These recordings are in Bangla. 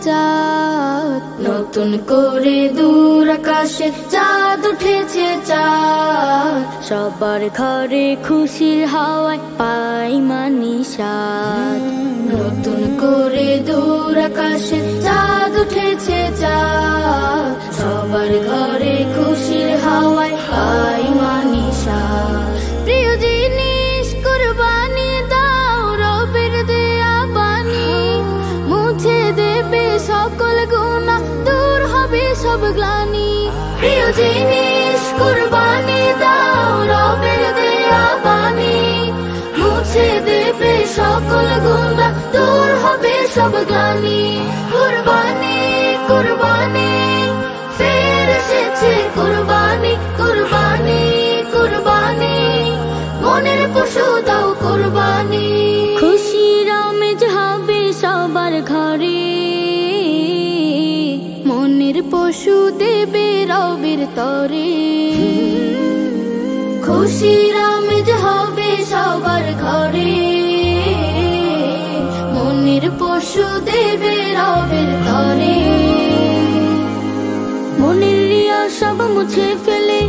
চাঁদ, নতুন করে দূর আকাশে চাঁদ উঠেছে চাঁদ। সবার ঘরে খুশির হাওয়ায় পাই মানি সাদ, নতুন করে দূর আকাশে চাঁদ উঠেছে চাঁদ। সবার ঘরে খুশির হাওয়ায় পাই মানি সাদ। প্রিয় জিনিস কুরবানি দাও, রবের দেয়া বাণী মুছে দেবে সকল গুনাহ, দূর হবে সব গ্লানি। প্রিয় জিনিস কুরবানি দাও, রবের দেয়া বাণী মুছে দেবে সকল গুনাহ, দূর হবে সব গ্লানি। কুরবানি কুরবানি ফের এসেছে কুরবানি, কুরবানি কুরবানি মনের পশু দাও কুরবানি। খুশির আমেজ হবে সবার ঘরে, মনের পশু দেবে রবের তরে। খুশির আমেজ হবে সবার ঘরে, মনের পশু দেবে রবের তরে। মনের রিয়া সব মুছে ফেলে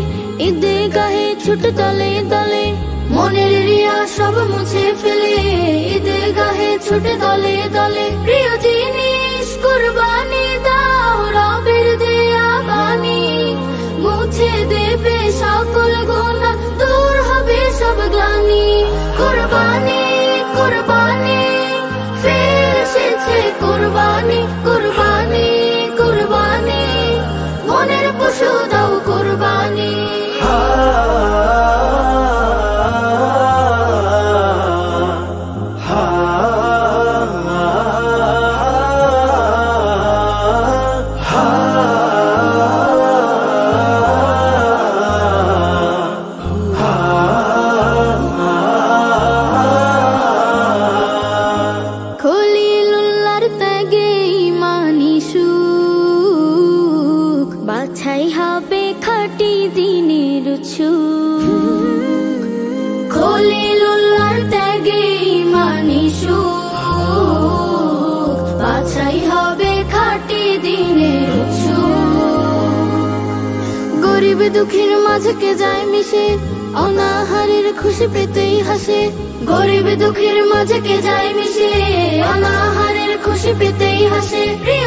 ঈদে গাহে ছুটে দলে দলে, মনের রিয়া সব মুছে ফেলে ঈদে গাহে ছুটে দলে দলে। প্রিয় জিনিস কুরবানি দাও, রবের দেয়া বাণী মুছে দেবে সকল গুনাহ, দূর হবে সব গ্লানি। কুরবানি কুরবানি ফের এসেছে কুরবানি, কুরবানি কুরবানি মনের পশু দাও কুরবানি। খলিলুল্লাহর ত্যাগে ঈমানি সুখ, বাছাই হবে খাঁটি দ্বীনের সুখ। খলিলুল্লাহর ত্যাগে ঈমানি সুখ, বাছাই হবে খাঁটি দ্বীনের সুখ। গরিব দুঃখীর মাঝে কে যায় মিশে, অনাহারের খুশি পেতেই হাসে। গরিব দুঃখীর মাঝে কে যায় মিশে, অনাহারের খুশি পেতেই হাসে। প্রিয়